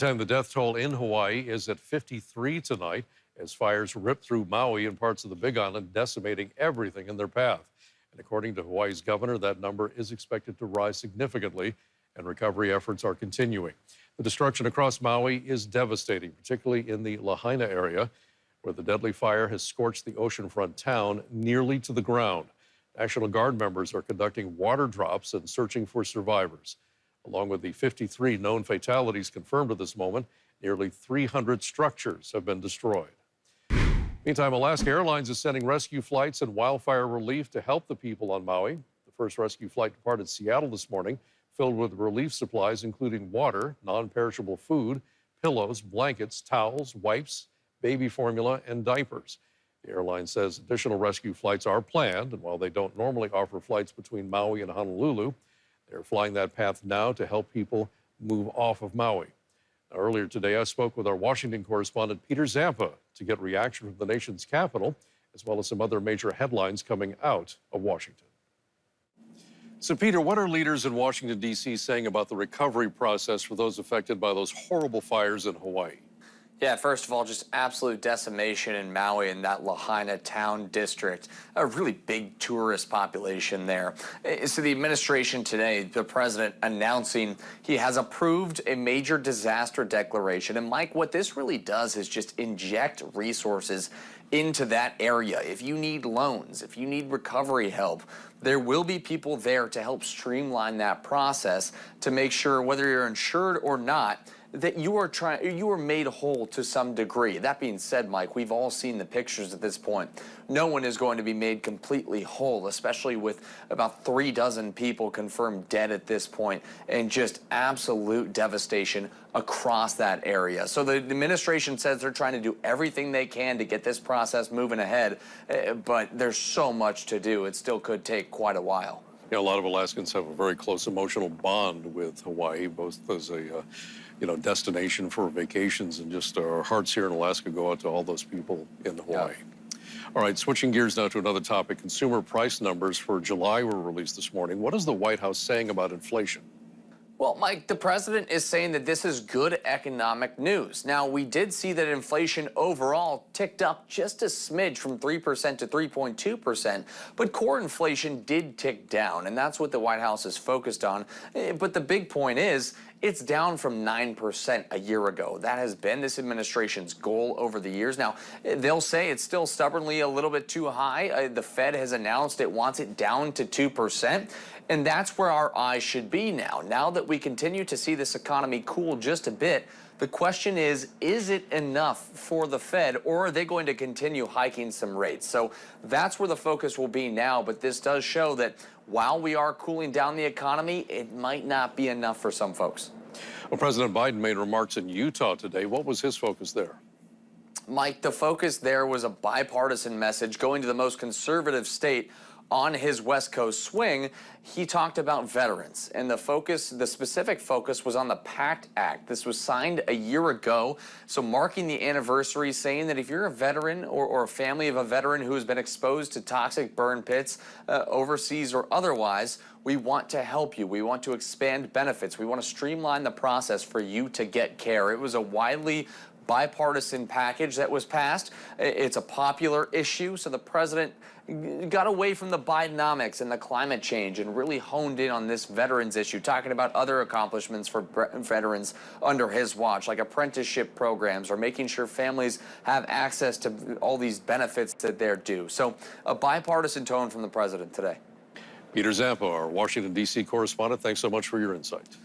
And the death toll in Hawaii is at 53 tonight as fires rip through Maui and parts of the Big Island, decimating everything in their path. And according to Hawaii's governor, that number is expected to rise significantly, and recovery efforts are continuing. The destruction across Maui is devastating, particularly in the Lahaina area, where the deadly fire has scorched the oceanfront town nearly to the ground. National Guard members are conducting water drops and searching for survivors. Along with the 53 known fatalities confirmed at this moment, nearly 300 structures have been destroyed. Meantime, Alaska Airlines is sending rescue flights and wildfire relief to help the people on Maui. The first rescue flight departed Seattle this morning, filled with relief supplies, including water, non-perishable food, pillows, blankets, towels, wipes, baby formula, and diapers. The airline says additional rescue flights are planned, and while they don't normally offer flights between Maui and Honolulu, they're flying that path now to help people move off of Maui. Now, earlier today, I spoke with our Washington correspondent, Peter Zampa, to get reaction from the nation's capital, as well as some other major headlines coming out of Washington. So, Peter, what are leaders in Washington, D.C. saying about the recovery process for those affected by those horrible fires in Hawaii? Yeah, first of all, just absolute decimation in Maui and that Lahaina town district. A really big tourist population there. So the administration today, the president announcing he has approved a major disaster declaration. And Mike, what this really does is just inject resources into that area. If you need loans, if you need recovery help, there will be people there to help streamline that process to make sure, whether you're insured or not, that you are made whole to some degree. That being said, Mike, we've all seen the pictures at this point. No one is going to be made completely whole, especially with about 36 people confirmed dead at this point, and just absolute devastation across that area. So the administration says they're trying to do everything they can to get this process moving ahead, but there's so much to do. It still could take quite a while. Yeah, a lot of Alaskans have a very close emotional bond with Hawaii, both as a destination for vacations, and just our hearts here in Alaska go out to all those people in Hawaii. Yeah. All right, switching gears now to another topic. Consumer price numbers for July were released this morning. What is the White House saying about inflation? Well, Mike, the president is saying that this is good economic news. Now, we did see that inflation overall ticked up just a smidge from 3% to 3.2%, but core inflation did tick down, and that's what the White House is focused on. But the big point is, it's down from 9% a year ago. That has been this administration's goal over the years. Now, they'll say it's still stubbornly a little bit too high. The Fed has announced it wants it down to 2%. And that's where our eyes should be now. Now that we continue to see this economy cool just a bit, the question is it enough for the Fed, or are they going to continue hiking some rates? So that's where the focus will be now, but this does show that while we are cooling down the economy, it might not be enough for some folks. Well, President Biden made remarks in Utah today. What was his focus there? Mike, the focus there was a bipartisan message going to the most conservative state on his West Coast swing. He talked about veterans, and the specific focus was on the PACT Act. This was signed a year ago, so marking the anniversary, saying that if you're a veteran or a family of a veteran who has been exposed to toxic burn pits overseas or otherwise, we want to help you. We want to expand benefits. We want to streamline the process for you to get care. It was a widely bipartisan package that was passed. It's a popular issue, so the president got away from the Bidenomics and the climate change and really honed in on this veterans issue, talking about other accomplishments for veterans under his watch, like apprenticeship programs or making sure families have access to all these benefits that they're due. So a bipartisan tone from the president today. Peter Zampa, our Washington, D.C. correspondent, thanks so much for your insight.